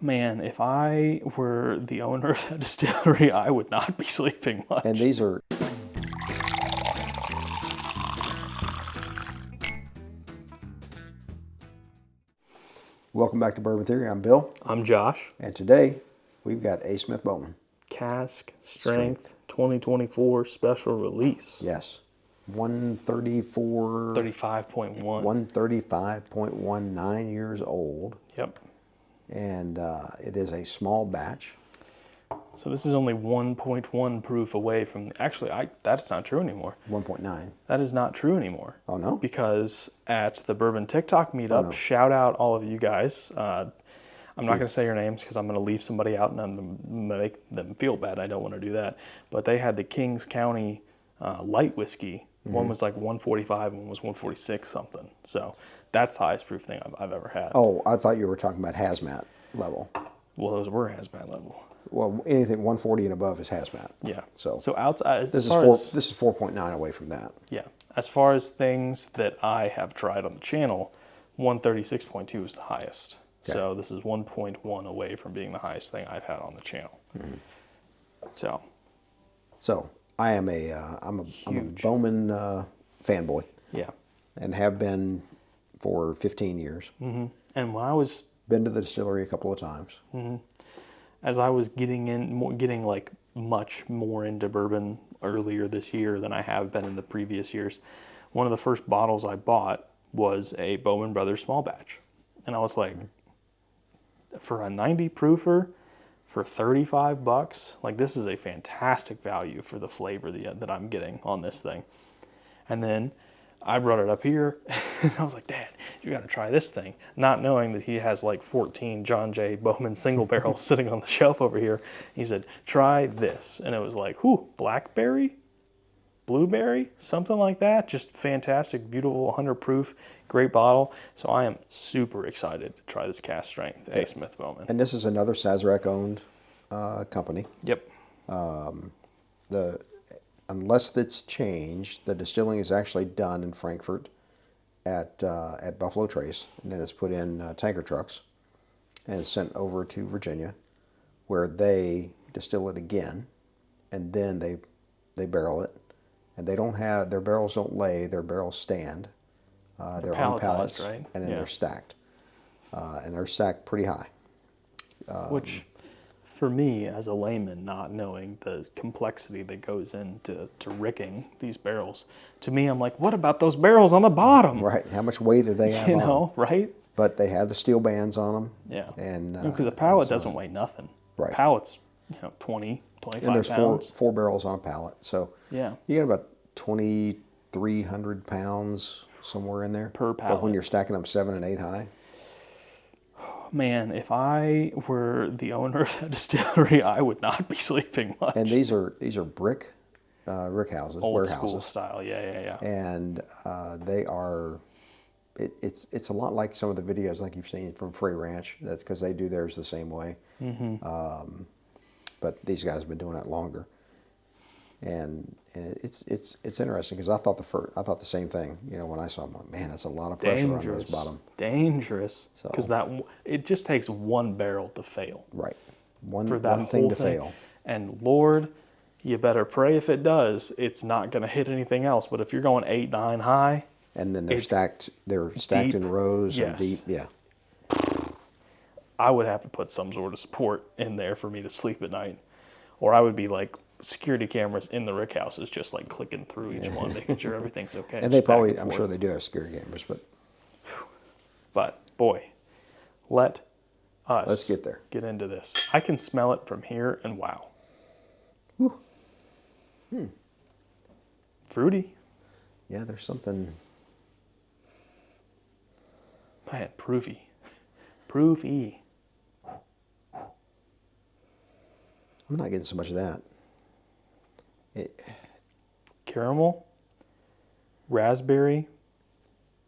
Man, if I were the owner of that distillery, I would not be sleeping much. And these are... Welcome back to Bourbon Theory. I'm Bill. I'm Josh. And today, we've got A. Smith Bowman. Cask Strength 2024 special release. Yes. 134... 35.1. 135.19 years old. Yep. And it is a small batch. So this is only 1.1 proof away from... Actually, that's not true anymore. 1.9. That is not true anymore. Oh, no? Because at the Bourbon TikTok meetup, shout out all of you guys. I'm not going to say your names because I'm going to leave somebody out and I'm going to make them feel bad. I don't want to do that. But they had the Kings County light whiskey. One was like 145 and one was 146 something. So that's the highest proof thing I've ever had. Oh, I thought you were talking about hazmat level. Well, those were hazmat level. Well, anything 140 and above is hazmat. Yeah. So outside, this is 4.9 away from that. Yeah. As far as things that I have tried on the channel, 136.2 is the highest. Okay. So this is 1.1 away from being the highest thing I've had on the channel. Mm-hmm. So I am I'm a Bowman fanboy. Yeah. And have been for 15 years. Mm-hmm. And when I was... Been to the distillery a couple of times. Mm-hmm. As I was getting like much more into bourbon earlier this year than I have been in the previous years, one of the first bottles I bought was a Bowman Brothers small batch. And I was like, for a 90 proofer, for $35, like this is a fantastic value for the flavor that I'm getting on this thing. And then I brought it up here and I was like, Dad, you got to try this thing. Not knowing that he has like 14 John J. Bowman single barrels sitting on the shelf over here. He said, try this. And it was like, blackberry, blueberry, something like that. Just fantastic, beautiful, 100 proof, great bottle. So I am super excited to try this Cask Strength A. Smith Bowman. And this is another Sazerac owned company. Yep. Unless it's changed, the distilling is actually done in Frankfurt at Buffalo Trace, and then it's put in tanker trucks and it's sent over to Virginia, where they distill it again, and then they barrel it. And they don't have, their barrels don't lay, their barrels stand. They're on pallets, right? And then they're stacked. And they're stacked pretty high. Which, for me, as a layman, not knowing the complexity that goes into ricking these barrels, to me, I'm like, what about those barrels on the bottom? Right. How much weight do they have on them? Right? But they have the steel bands on them. Yeah. And because a pallet doesn't weigh nothing. Right. A pallet's 20, 25 and there's pounds. four barrels on a pallet. So yeah, you get about 2,300 pounds somewhere in there. Per pallet. But when you're stacking them 7 and 8 high. Man, if I were the owner of that distillery, I would not be sleeping much. And these are brick rick houses, old warehouses. School style, yeah. And they are, it's a lot like some of the videos like you've seen from Free Ranch. That's because they do theirs the same way. Mm-hmm. But these guys have been doing it longer. And it's interesting because I thought the same thing. When I saw them, like, man, that's a lot of pressure on those bottom. Dangerous. Because it just takes one barrel to fail. Right. One thing to fail. And Lord, you better pray if it does, it's not going to hit anything else. But if you're going 8, 9 high, and then they're stacked in rows and deep. Yeah. I would have to put some sort of support in there for me to sleep at night, or I would be like security cameras in the rick houses, just like clicking through each one, making sure everything's okay. And they probably, I'm sure they do have security cameras, but boy, let's get there. Get into this. I can smell it from here, and wow. Fruity. Yeah, there's something. Man, proofy. Proofy. I'm not getting so much of that. Caramel, raspberry,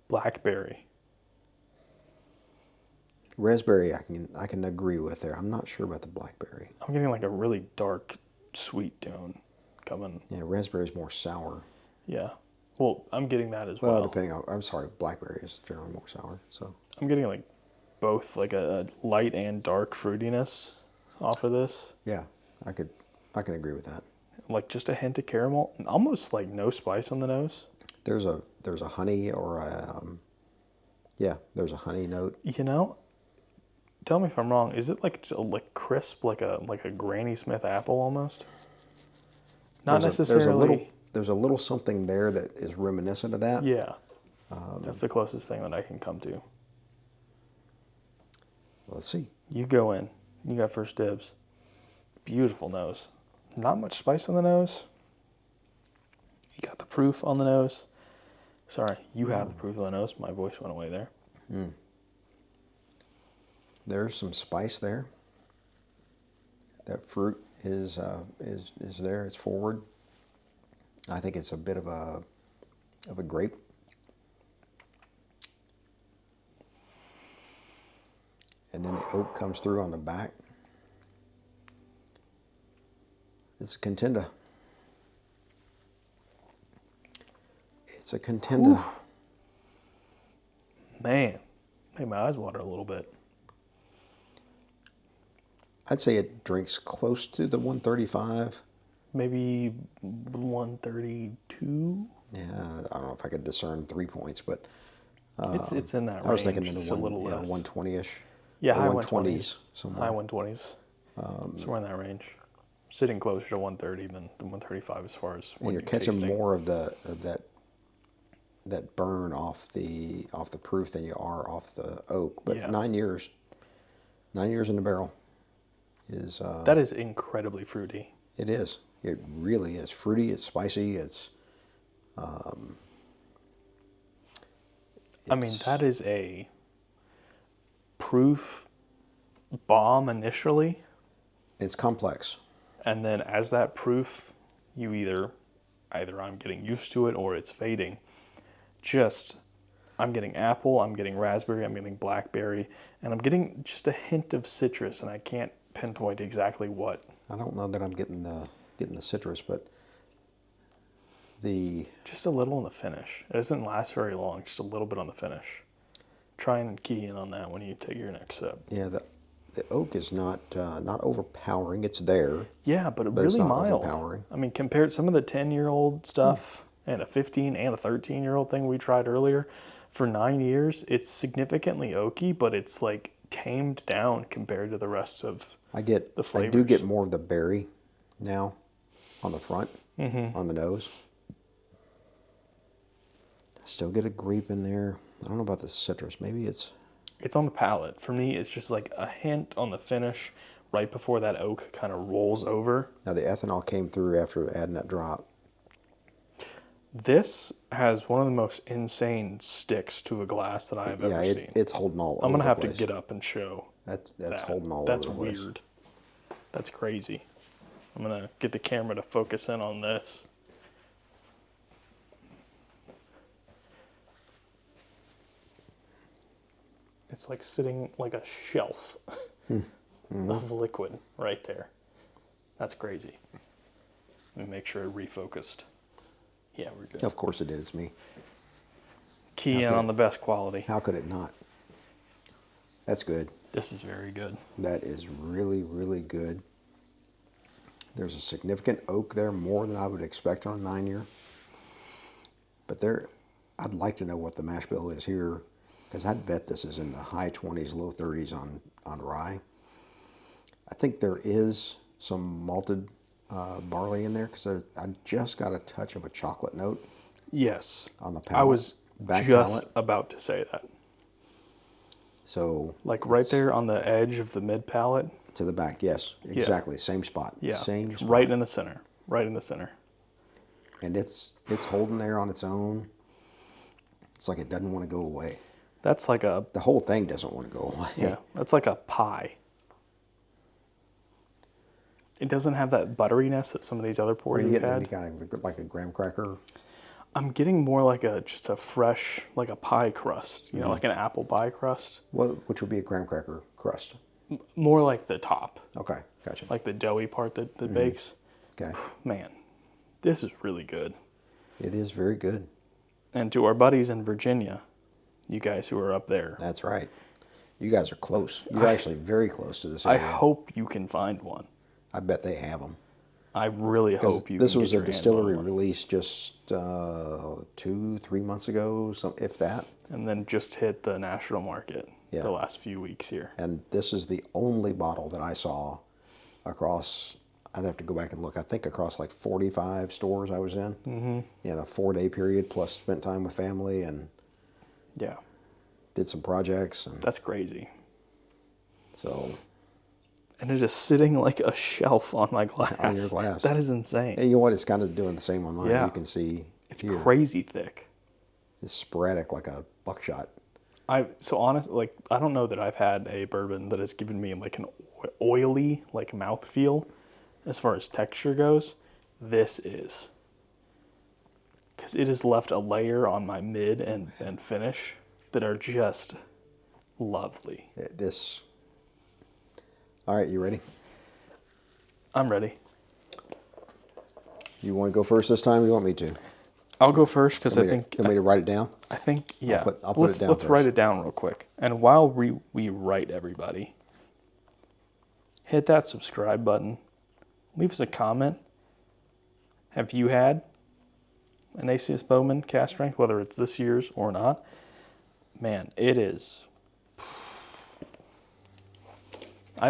blackberry. Raspberry, I can agree with there. I'm not sure about the blackberry. I'm getting like a really dark, sweet tone coming. Yeah, raspberry's more sour. Yeah. Well, I'm getting that as well. Well, depending on, I'm sorry, blackberry is generally more sour. So I'm getting like both like a light and dark fruitiness off of this. Yeah, I can agree with that. Like just a hint of caramel, almost like no spice on the nose. There's a honey or a there's a honey note. You know, tell me if I'm wrong. Is it like crisp, like a Granny Smith apple almost? Not necessarily. There's a little something there that is reminiscent of that. Yeah, that's the closest thing that I can come to. Let's see. You go in. You got first dibs. Beautiful nose. Not much spice on the nose. You got the proof on the nose. Sorry, you have the proof on the nose. My voice went away there. There's some spice there. That fruit is there. It's forward. I think it's a bit of a grape. And then the oak comes through on the back. It's a contender. It's a contender. Ooh. Man, made my eyes water a little bit. I'd say it drinks close to the 135. Maybe 132. Yeah, I don't know if I could discern 3 points, but It's in that range. I was thinking just a little less. 120-ish. Yeah, high 120s. Somewhere. High 120s. Somewhere in that range. Sitting closer to 130 than 135 as far as when you're catching tasting. More of that burn off the proof than you are off the oak. But yeah. 9 years in the barrel is that is incredibly fruity. It is. It really is fruity. It's spicy. It's I mean, that is a proof bomb initially. It's complex. And then as that proof, you either I'm getting used to it or it's fading. I'm getting apple, I'm getting raspberry, I'm getting blackberry, and I'm getting just a hint of citrus, and I can't pinpoint exactly what. I don't know that I'm getting the citrus, but just a little on the finish. It doesn't last very long, just a little bit on the finish. Try and key in on that when you take your next sip. Yeah, the oak is not overpowering. It's there. Yeah, but really it's not mild. Overpowering. I mean, compared to some of the 10-year-old stuff and a 15 and a 13-year-old thing we tried earlier, for 9 years, it's significantly oaky, but it's like tamed down compared to the rest of the flavors. I do get more of the berry now on the front, on the nose. I still get a grape in there. I don't know about the citrus. Maybe it's on the palate. For me, it's just like a hint on the finish right before that oak kind of rolls over. Now the ethanol came through after adding that drop. This has one of the most insane sticks to a glass that I have ever seen. It's holding all over I'm going to have the to get up and show That's holding all That's over the place. That's weird. That's crazy. I'm going to get the camera to focus in on this. It's like sitting like a shelf of liquid right there. That's crazy. Let me make sure it refocused. Yeah, we're good. Of course it is me. Key in on the best quality. How could it not? That's good. This is very good. That is really, really good. There's a significant oak there, more than I would expect on a 9-year. But I'd like to know what the mash bill is here, because I'd bet this is in the high 20s, low 30s on rye. I think there is some malted barley in there, because I just got a touch of a chocolate note. Yes. On the palate. I was just about to say that. So like right there on the edge of the mid palate. To the back, yes. Exactly. Yeah. Same spot. Yeah. Same spot. Right in the center. Right in the center. And it's holding there on its own. It's like it doesn't want to go away. That's like the whole thing doesn't want to go away. Yeah. That's like a pie. It doesn't have that butteriness that some of these other ports have had. You got like a graham cracker. I'm getting more like just a fresh, like a pie crust, you know, like an apple pie crust. Well, which would be a graham cracker crust? More like the top. Okay, gotcha. Like the doughy part that bakes. Okay. Man, this is really good. It is very good. And to our buddies in Virginia, you guys who are up there. That's right. You guys are close. You're actually very close to this I area. hope you can find one. I bet they have them. I really hope you This can was get a your hands distillery on one. release just 2-3 months ago, if that. And then just hit the national market Yeah. the last few weeks here. And this is the only bottle that I saw across, I'd have to go back and look, I think across like 45 stores I was in a 4-day period, plus spent time with family and Yeah, did some projects. And that's crazy. so, And it is sitting like a shelf on my glass. on your glass. That is insane. And you know what? It's kind of doing the same on mine. Yeah. You can see It's here, crazy thick. it's sporadic like a buckshot. So honest, like I don't know that I've had a bourbon that has given me like an oily like mouthfeel as far as texture goes. This is, because it has left a layer on my mid and finish that are just lovely. This. All right, you ready? I'm ready. You want to go first this time? Or you want me to? I'll go first because I You think want me to write it down? I think yeah. I'll put it down Let's first. write it down real quick. And while we write, everybody, hit that subscribe button. Leave us a comment. Have you had an ACS Bowman Cask Strength, whether it's this year's or not? Man, it is.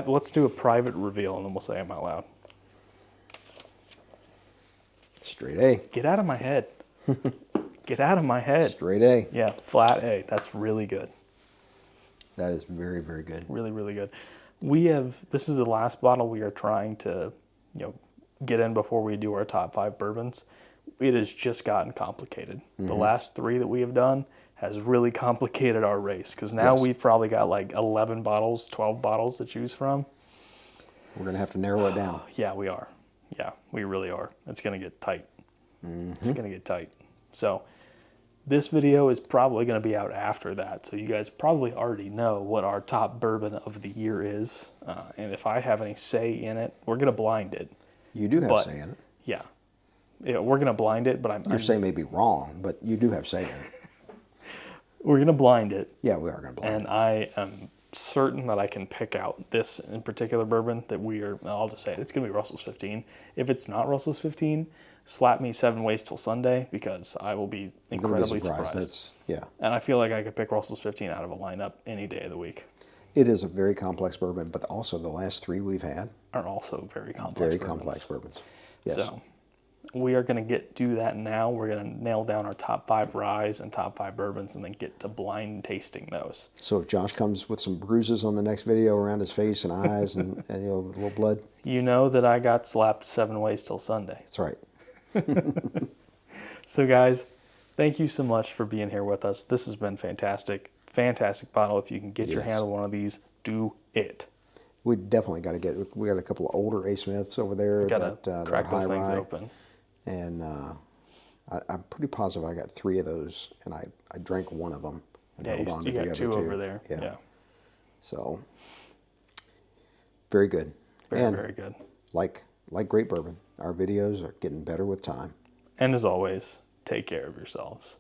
Let's do a private reveal and then we'll say them out loud. Straight A. Get out of my head. Get out of my head. Straight A. Yeah, flat A. That's really good. That is very, very good. Really, really good. This is the last bottle we are trying to, get in before we do our top 5 bourbons. It has just gotten complicated. The last 3 that we have done has really complicated our race because now Yes. we've probably got like 11 bottles, 12 bottles to choose from. We're going to have to narrow it down. Yeah, we are. Yeah, we really are. It's going to get tight. It's going to get tight. So this video is probably going to be out after that. So you guys probably already know what our top bourbon of the year is. And if I have any say in it, we're going to blind it. You do have But- say in it. Yeah, we're going to blind it, but Your say may be wrong, but you do have say in it. we're going to blind it. Yeah, we are going to blind And I am certain that I can pick out this in particular bourbon that I'll just say it's going to be Russell's 15. If it's not Russell's 15, slap me 7 ways till Sunday because I will be it. I'm incredibly going to be surprised. Yeah. And I feel like I could pick Russell's 15 out of a lineup any day of the week. It is a very complex bourbon, but also the last 3 we've had, Are also very complex very bourbons. complex bourbons. Yes. So we are going to do that now. We're going to nail down our top 5 ryes and top 5 bourbons and then get to blind tasting those. So if Josh comes with some bruises on the next video around his face and eyes and a little blood, You know that I got slapped 7 ways till Sunday. that's right. So guys, thank you so much for being here with us. This has been fantastic. Fantastic bottle. If you can get your Yes. hand on one of these, do it. We definitely got to we got a couple of older A. Smiths over there Gotta that are crack high those things rye. open. And I'm pretty positive I got 3 of those, and I drank one of them and Yeah, held on to you the got other 2 2. over there. Yeah. Yeah. So very good. Very, and very good. like great bourbon, our videos are getting better with time. And as always, take care of yourselves.